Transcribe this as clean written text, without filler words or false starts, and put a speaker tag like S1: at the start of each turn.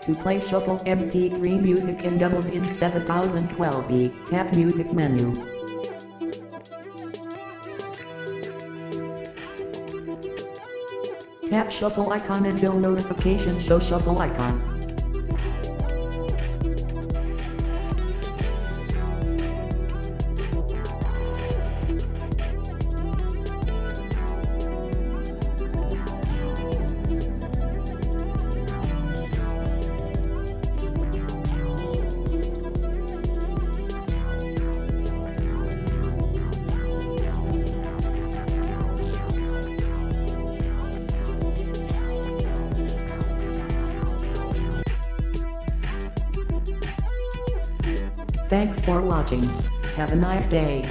S1: To play shuffle MP3 music in double in 7012E, tap music menu. Tap shuffle icon until notification show shuffle icon. Thanks for watching. Have a nice day.